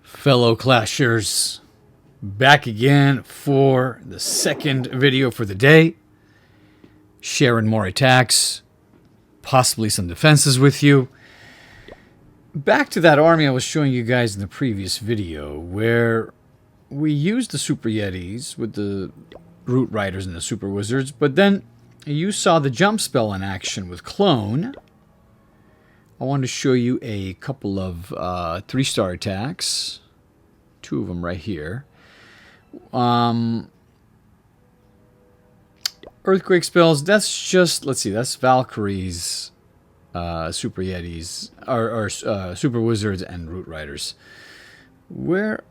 Fellow Clashers, back again for the second video for the day. Sharing more attacks, possibly some defenses with you. Back to that army I was showing you guys in the previous video, where we used the Super Yetis with the Root Riders and the Super Wizards, but then you saw the jump spell in action with Clone. I wanted to show you a couple of 3-star attacks. Two of them right here. Earthquake spells, that's just, let's see, that's Valkyrie's Super Yetis, or Super Wizards and Root Riders. Where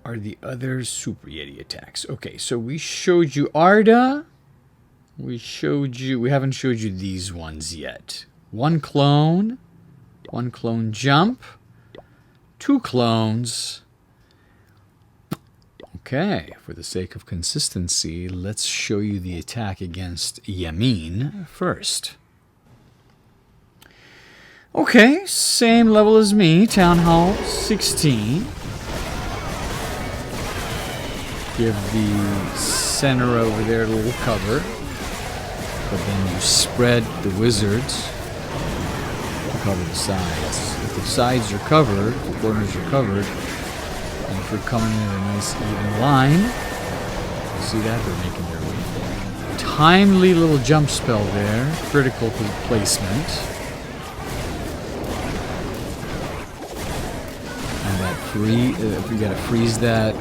are the other Super Yeti attacks? Okay, so we showed you Arda. We haven't showed you these ones yet. One clone jump, 2 clones. Okay, for the sake of consistency, let's show you the attack against Yamin first. Okay, same level as me, Town Hall 16. Give the center over there a little cover, but then you spread the wizards to cover the sides. If the sides are covered, the corners are covered, and if you're coming in a nice even line, you see that they're making their way. Timely little jump spell there, critical placement. And that we gotta freeze that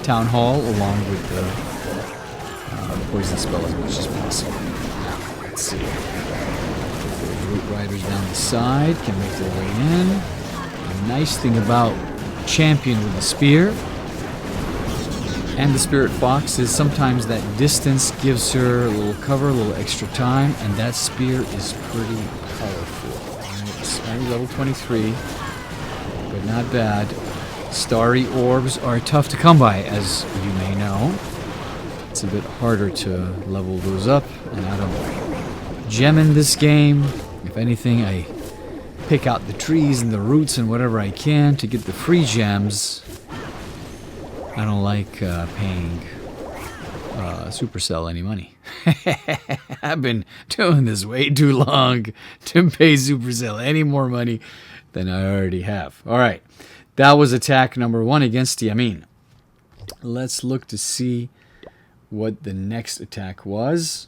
Town Hall along with the poison spell as much as possible. Now, let's see. The Root Riders down the side can make their way in. The nice thing about Champion with the spear and the Spirit Fox is sometimes that distance gives her a little cover, a little extra time, and that spear is pretty powerful. Alright, it's only level 23, but not bad. Starry orbs are tough to come by, as you may know. It's a bit harder to level those up, and I don't gem in this game. If anything, I pick out the trees and the roots and whatever I can to get the free gems. I don't like paying Supercell any money. I've been doing this way too long to pay Supercell any more money than I already have. Alright, that was attack number 1 against Yamin. Let's look to see what the next attack was.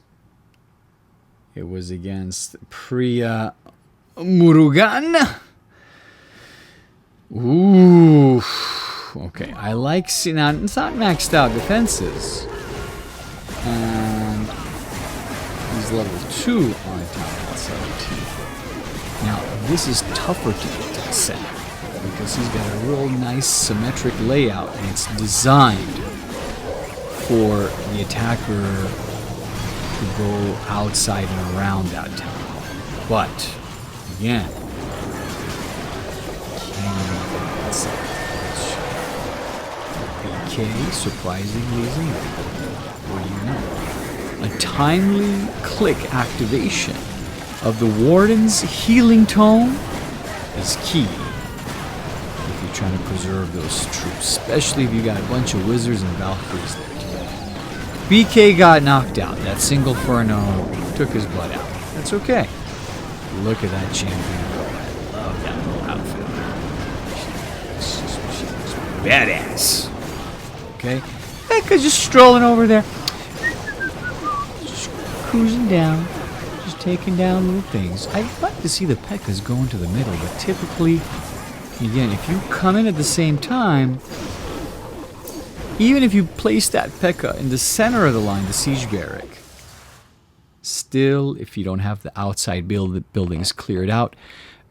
It was against Priya Murugan. Ooh. Okay, I like seeing now. It's not maxed out defenses, and he's level 2 on top 17. Now this is tougher to get to the center because he's got a real nice symmetric layout, and it's designed for the attacker to go outside and around that town. But again, BK surprisingly is in there. What do you know? A timely click activation of the Warden's healing tome is key if you're trying to preserve those troops, especially if you got a bunch of wizards and Valkyries there. BK got knocked out. That single Furno took his blood out. That's okay. Look at that champion go. I love that little outfit. She looks badass. Okay? Becca's just strolling over there. Just cruising down. Just taking down little things. I'd like to see the P.E.K.K.A.s go into the middle, but typically, again, if you come in at the same time, even if you place that P.E.K.K.A. in the center of the line, the siege barrack, still, if you don't have the outside buildings cleared out,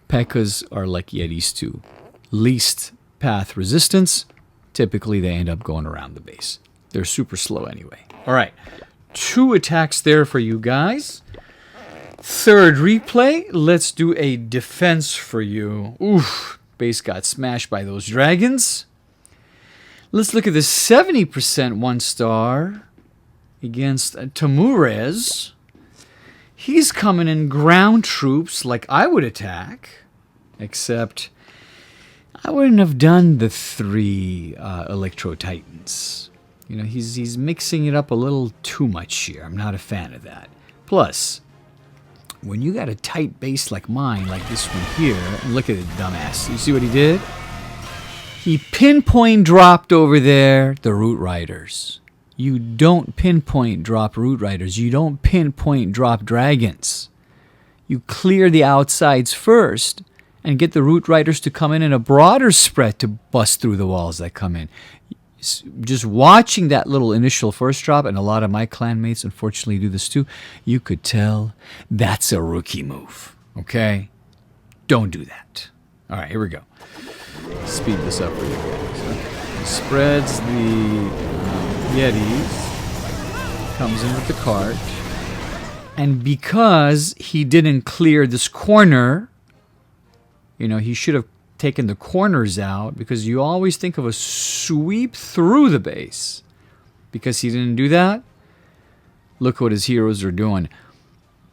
P.E.K.K.A.s are like Yetis too. Least path resistance, typically they end up going around the base. They're super slow anyway. Alright, 2 attacks there for you guys. Third replay, let's do a defense for you. Oof, base got smashed by those dragons. Let's look at the 70% 1-star against Tamurez. He's coming in ground troops like I would attack, except I wouldn't have done the 3 Electro Titans. You know, he's mixing it up a little too much here. I'm not a fan of that. Plus, when you got a tight base like mine, like this one here, and look at the dumbass. You see what he did? He pinpoint dropped over there the Root Riders. You don't pinpoint drop Root Riders. You don't pinpoint drop Dragons. You clear the outsides first and get the Root Riders to come in a broader spread to bust through the walls that come in. Just watching that little initial first drop, and a lot of my clanmates unfortunately do this too, you could tell that's a rookie move. Okay? Don't do that. All right, here we go. Speed this up for you guys. Okay. He spreads the Yetis, comes in with the cart, and because he didn't clear this corner, you know, he should have taken the corners out, because you always think of a sweep through the base. Because he didn't do that, look what his heroes are doing.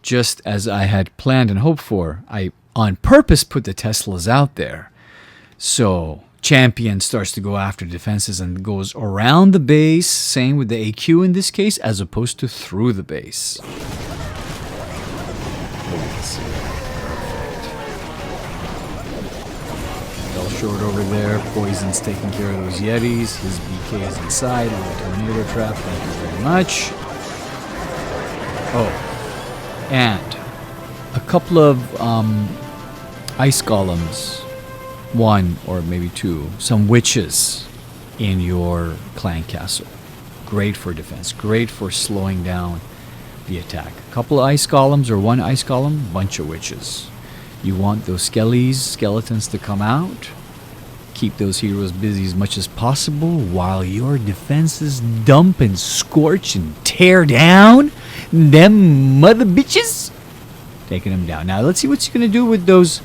Just as I had planned and hoped for, I on purpose put the Teslas out there. So Champion starts to go after defenses and goes around the base, same with the AQ in this case, as opposed to through the base. Fell short over there. Poison's taking care of those Yetis. His BK is inside with a tornado trap. Thank you very much. Oh, and a couple of ice golems. 1 or maybe 2. Some witches in your clan castle. Great for defense. Great for slowing down the attack. A couple of ice golems or 1 ice golem. Bunch of witches. You want those skeletons to come out. Keep those heroes busy as much as possible while your defenses dump and scorch and tear down them mother bitches. Taking them down. Now let's see what he's going to do with those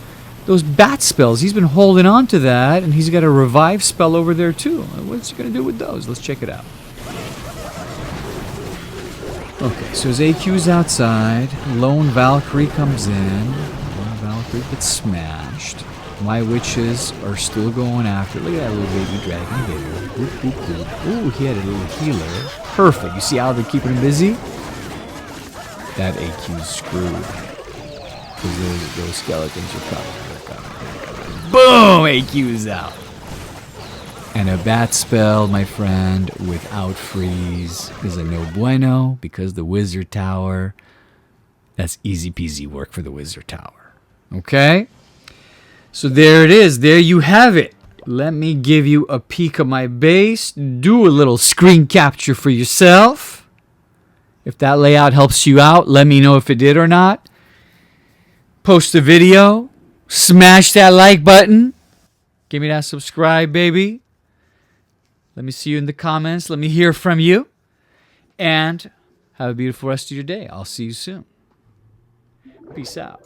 bat spells. He's been holding on to that, and he's got a revive spell over there too. What's he going to do with those? Let's check it out. Okay, so his AQ's outside. Lone Valkyrie comes in. Lone Valkyrie gets smashed. My witches are still going after. Look at that little baby dragon there. Boop, boop, boop. Ooh, he had a little healer. Perfect. You see how they're keeping him busy? That AQ's screwed. Because those skeletons are coming. Boom! AQ's out. And a bat spell, my friend, without freeze is a no bueno, because the wizard tower, that's easy peasy work for the wizard tower. Okay? So there it is. There you have it. Let me give you a peek of my base. Do a little screen capture for yourself. If that layout helps you out, let me know if it did or not. Post a video. Smash that like button. Give me that subscribe, baby. Let me see you in the comments. Let me hear from you. And have a beautiful rest of your day. I'll see you soon. Peace out.